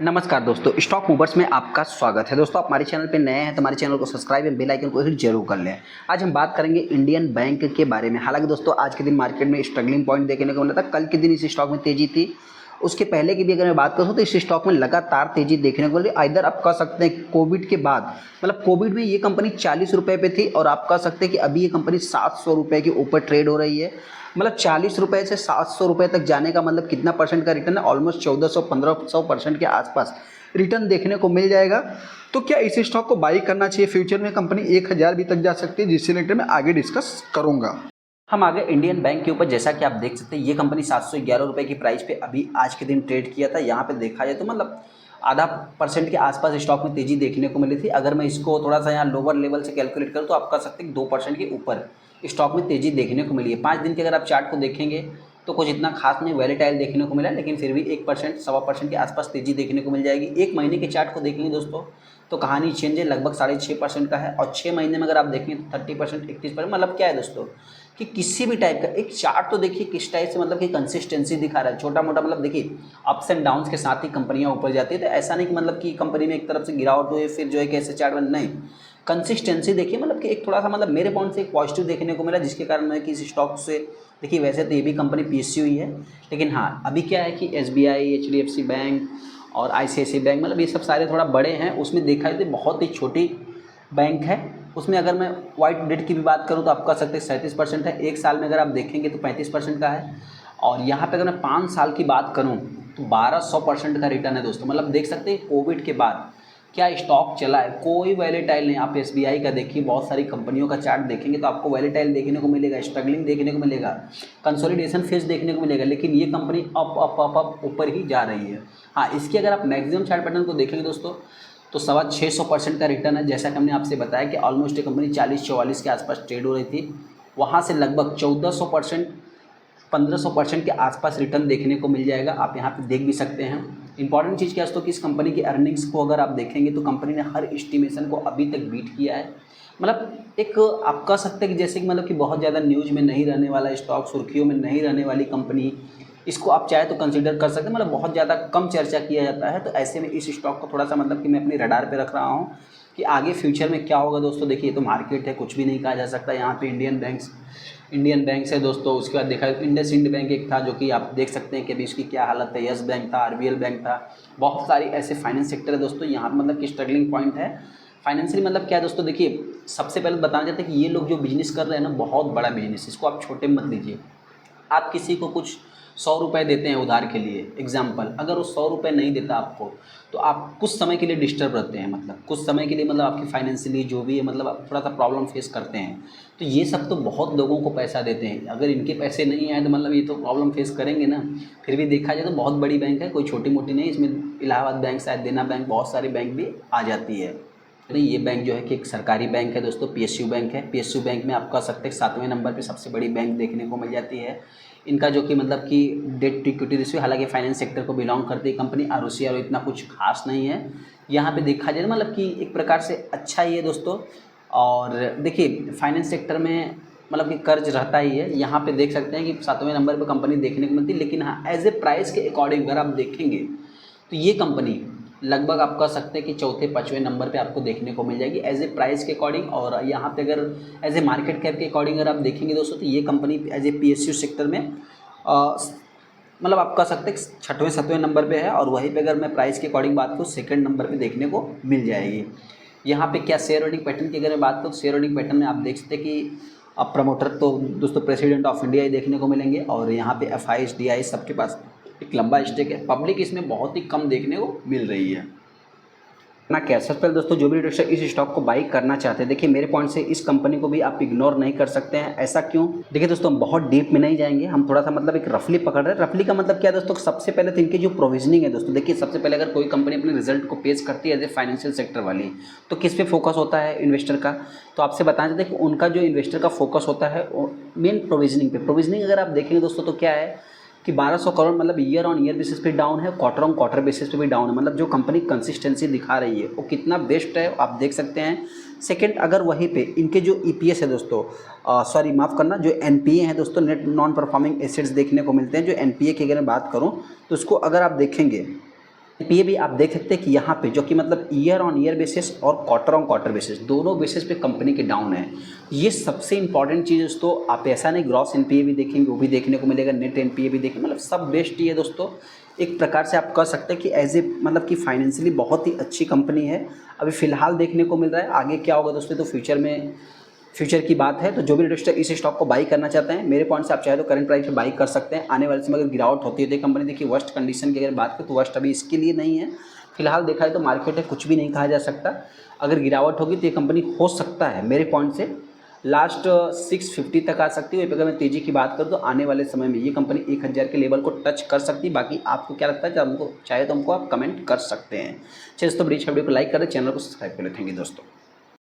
नमस्कार दोस्तों, stock movers में आपका स्वागत है। दोस्तों, आप हमारे चैनल पे नए हैं तो हमारे चैनल को सब्सक्राइब एंड बेल आइकन को हिट जरूर कर लें। आज हम बात करेंगे इंडियन बैंक के बारे में। हालांकि दोस्तों, आज के दिन मार्केट में स्ट्रगलिंग पॉइंट देखने को मिला था। कल के दिन इस स्टॉक में तेजी थी। उसके पहले की भी अगर मैं बात करूँ तो इस स्टॉक में लगातार तेजी देखने को मिली। इधर आप कह सकते हैं कोविड के बाद, मतलब कोविड में ये कंपनी 40 रुपये पे थी और आप कह सकते हैं कि अभी ये कंपनी 700 रुपये के ऊपर ट्रेड हो रही है। मतलब 40 रुपये से 700 रुपये तक जाने का मतलब कितना परसेंट का रिटर्न है? ऑलमोस्ट 1400-1500% के आसपास रिटर्न देखने को मिल जाएगा। तो क्या इस स्टॉक को बाई करना चाहिए? फ्यूचर में कंपनी 1000 भी तक जा सकती है, जिससे रिलेटेड मैं आगे डिस्कस करूंगा। हम आगे इंडियन बैंक के ऊपर, जैसा कि आप देख सकते हैं, ये कंपनी 711 रुपये की प्राइस पे अभी आज के दिन ट्रेड किया था। यहाँ पे देखा जाए तो मतलब आधा परसेंट के आसपास स्टॉक में तेजी देखने को मिली थी। अगर मैं इसको थोड़ा सा यहाँ लोअर लेवल से कैलकुलेट करूँ तो आप कह सकते हैं 2% के ऊपर स्टॉक में तेजी देखने को मिली है। 5 दिन के अगर आप चार्ट को देखेंगे तो कुछ इतना खास नहीं वैलेटाइल देखने को मिला, लेकिन फिर भी 1% 1.25% के आसपास तेजी देखने को मिल जाएगी। एक महीने के चार्ट को देखेंगे दोस्तों तो कहानी चेंज है, लगभग 6.5% का है। और 6 महीने में अगर आप देखें तो 30%, 31%। मतलब क्या है दोस्तों कि किसी भी टाइप का एक चार्ट तो देखिए किस टाइप से, मतलब कि कंसिस्टेंसी दिखा रहा है। छोटा मोटा मतलब देखिए अप्स एंड डाउन्स के साथ ही कंपनियां ऊपर जाती है। तो ऐसा नहीं कि मतलब कि कंपनी में एक तरफ से गिरावट हुई फिर जो है कि ऐसे चार्ट बन, नहीं, कंसिस्टेंसी देखिए। मतलब कि एक थोड़ा सा मतलब मेरे पॉइंट से एक पॉजिटिव देखने को मिला, जिसके कारण मैं कि इस स्टॉक से देखिए, वैसे तो ये भी कंपनी पीएसयू ही है, लेकिन हाँ अभी क्या है कि एसबीआई, एचडीएफसी बैंक और आईसीआईसीआई बैंक, मतलब ये सब सारे थोड़ा बड़े हैं। उसमें देखा जाए तो बहुत ही छोटी बैंक है। उसमें अगर मैं वाइट डेट की भी बात करूँ तो आप कह सकते हैं 37% है। एक साल में अगर आप देखेंगे तो 35% का है। और यहाँ पे अगर मैं 5 साल की बात करूँ तो 1200% का रिटर्न है दोस्तों। मतलब देख सकते हैं कोविड के बाद क्या स्टॉक चला है, कोई वैलेटाइल नहीं। आप एसबीआई का देखिए, बहुत सारी कंपनियों का चार्ट देखेंगे तो आपको वैलेटाइल देखने को मिलेगा, स्ट्रगलिंग देखने को मिलेगा, कंसोलिडेशन फेज देखने को मिलेगा, लेकिन ये company up up up up ऊपर ही जा रही है। हाँ, इसकी अगर आप मैक्सिमम चार्ट पैटर्न को देखेंगे दोस्तों तो 650% का रिटर्न है। जैसा कि हमने आपसे बताया कि ऑलमोस्ट ये कंपनी 40-44 के आसपास ट्रेड हो रही थी, वहाँ से लगभग 1400%, 1500% के आसपास रिटर्न देखने को मिल जाएगा। आप यहाँ पे देख भी सकते हैं। इंपॉर्टेंट चीज़ क्या है दोस्तों कि इस कंपनी की अर्निंग्स को अगर आप देखेंगे तो कंपनी ने हर एस्टिमेशन को अभी तक बीट किया है। मतलब एक आप कह सकते हैं कि जैसे कि मतलब कि बहुत ज़्यादा न्यूज़ में नहीं रहने वाला स्टॉक, सुर्खियों में नहीं रहने वाली कंपनी, इसको आप चाहे तो कंसीडर कर सकते हैं। मतलब बहुत ज़्यादा कम चर्चा किया जाता है, तो ऐसे में इस स्टॉक को थोड़ा सा मतलब कि मैं अपनी रडार पे रख रहा हूँ कि आगे फ्यूचर में क्या होगा दोस्तों। देखिए, ये तो मार्केट है, कुछ भी नहीं कहा जा सकता। यहाँ पे इंडियन बैंक्स है दोस्तों। उसके बाद देखा तो इंडसइंड बैंक एक था, जो कि आप देख सकते हैं कि अभी इसकी क्या हालत है। यस बैंक था, आरबीएल बैंक था, बहुत सारी ऐसे फाइनेंस सेक्टर है दोस्तों। यहाँ पर मतलब कि स्ट्रगलिंग पॉइंट है फाइनेंशियली। मतलब क्या है दोस्तों, देखिए सबसे पहले बताना चाहते हैं कि ये लोग जो बिजनेस कर रहे हैं ना, बहुत बड़ा बिजनेस, इसको आप छोटे मत लीजिए। आप किसी को कुछ 100 रुपये देते हैं उधार के लिए, एग्जाम्पल, अगर वो 100 रुपये नहीं देता आपको तो आप कुछ समय के लिए डिस्टर्ब रहते हैं। मतलब कुछ समय के लिए मतलब आपकी फाइनेंशियली जो भी है, मतलब आप थोड़ा सा प्रॉब्लम फेस करते हैं। तो ये सब तो बहुत लोगों को पैसा देते हैं, अगर इनके पैसे नहीं आए तो मतलब ये तो प्रॉब्लम फेस करेंगे ना। फिर भी देखा जाए तो बहुत बड़ी बैंक है, कोई छोटी मोटी नहीं। इसमें इलाहाबाद बैंक, शायद देना बैंक, बहुत सारी बैंक भी आ जाती है। नहीं, ये बैंक जो है कि एक सरकारी बैंक है दोस्तों, पीएसयू बैंक है। पीएसयू बैंक में आप कह सकते हैं 7वें नंबर पे सबसे बड़ी बैंक देखने को मिल जाती है। इनका जो कि मतलब कि डेट टू इक्विटी रेशियो, हालांकि फाइनेंस सेक्टर को बिलोंग करती है कंपनी, आरओसी और इतना कुछ खास नहीं है। यहाँ पे देखा जाए मतलब कि एक प्रकार से अच्छा ही है दोस्तों। और देखिए फाइनेंस सेक्टर में मतलब कि कर्ज रहता ही है। यहाँ पे देख सकते हैं कि 7वें नंबर पे कंपनी देखने को मिलती है, लेकिन हाँ एज ए प्राइस के अकॉर्डिंग अगर आप देखेंगे तो ये कंपनी लगभग आप कह सकते हैं कि 4-5वें नंबर पे आपको देखने को मिल जाएगी एज ए प्राइस के अकॉर्डिंग। और यहाँ पे अगर एज ए मार्केट कैप के अकॉर्डिंग अगर आप देखेंगे दोस्तों तो ये company as a PSU sector में मतलब आप कह सकते हैं 6वें-7वें नंबर पे है। और वहीं पे अगर मैं प्राइस के अकॉर्डिंग बात करूँ, सेकंड नंबर पे देखने को मिल जाएगी। यहाँ पे क्या शेयर होल्डिंग पैटर्न की अगर मैं बात करूँ, शेयर होल्डिंग पैटर्न में आप देख सकते हैं कि अब प्रमोटर तो दोस्तों प्रेसिडेंट ऑफ इंडिया ही देखने को मिलेंगे। और यहाँ पे एफआईज, डीआई सबके पास एक लंबा स्टेक है। पब्लिक इसमें बहुत ही कम देखने को मिल रही है ना। क्या सबसे पहले दोस्तों जो भी इन्वेस्टर इस स्टॉक को बाई करना चाहते हैं, देखिए मेरे पॉइंट से इस कंपनी को भी आप इग्नोर नहीं कर सकते हैं। ऐसा क्यों? देखिए दोस्तों, हम बहुत डीप में नहीं जाएंगे, हम थोड़ा सा मतलब एक रफली पकड़ रहे हैं। रफली का मतलब क्या है दोस्तों, सबसे पहले तो इनकी जो प्रोविजनिंग है दोस्तों, देखिए सबसे पहले अगर कोई कंपनी अपने रिजल्ट को पेश करती है एज ए फाइनेंशियल सेक्टर वाली, तो किस पे फोकस होता है इन्वेस्टर का? तो आपसे बताना चाहते हैं कि उनका जो इन्वेस्टर का फोकस होता है मेन प्रोविजनिंग पे। प्रोविजनिंग अगर आप देखेंगे दोस्तों तो क्या है कि 1200 करोड़, मतलब ईयर ऑन ईयर बेसिस पे डाउन है, क्वार्टर ऑन क्वार्टर बेसिस पे भी डाउन है। मतलब जो कंपनी कंसिस्टेंसी दिखा रही है वो कितना बेस्ट है आप देख सकते हैं। सेकंड, अगर वहीं पे इनके जो ईपीएस है दोस्तों, सॉरी माफ़ करना, जो एनपीए है दोस्तों, नेट नॉन परफॉर्मिंग एसेट्स देखने को मिलते हैं। जो एनपीए की अगर मैं बात करूँ तो उसको अगर आप देखेंगे ये भी आप देख सकते हैं कि यहाँ पे जो कि मतलब ईयर ऑन ईयर बेसिस और क्वार्टर ऑन क्वार्टर बेसिस दोनों बेसिस पे कंपनी के डाउन है। ये सबसे इंपॉर्टेंट चीज़ दोस्तों, आप ऐसा नहीं ग्रॉस एनपीए भी देखेंगे वो भी देखने को मिलेगा, नेट एनपीए भी देखेंगे, मतलब सब बेस्ट ही है दोस्तों। एक प्रकार से आप कह सकते हैं कि एज ए मतलब कि फाइनेंशियली बहुत ही अच्छी कंपनी है। अभी फ़िलहाल देखने को मिल रहा है, आगे क्या होगा दोस्तों तो फ्यूचर की बात है। तो जो भी इन्वेस्टर इस स्टॉक को बाई करना चाहते हैं, मेरे पॉइंट से आप चाहे तो करंट प्राइस पे बाई कर सकते हैं। आने वाले समय अगर गिरावट होती है तो कंपनी देखिए वर्स्ट कंडीशन की अगर बात करें तो वर्स्ट अभी इसके लिए नहीं है। फिलहाल देखा है तो मार्केट है, कुछ भी नहीं कहा जा सकता। अगर गिरावट होगी तो ये कंपनी हो सकता है मेरे पॉइंट से लास्ट 650 तक आ सकती है। अगर मैं तेज़ी की बात करूँ तो आने वाले समय में ये कंपनी 1000 के लेवल को टच कर सकती है। बाकी आपको क्या लगता है, जब हमको चाहे तो हमको आप कमेंट कर सकते हैं। चलिए दोस्तों, वीडियो को लाइक करें, चैनल को सब्सक्राइब करें। थैंक यू दोस्तों।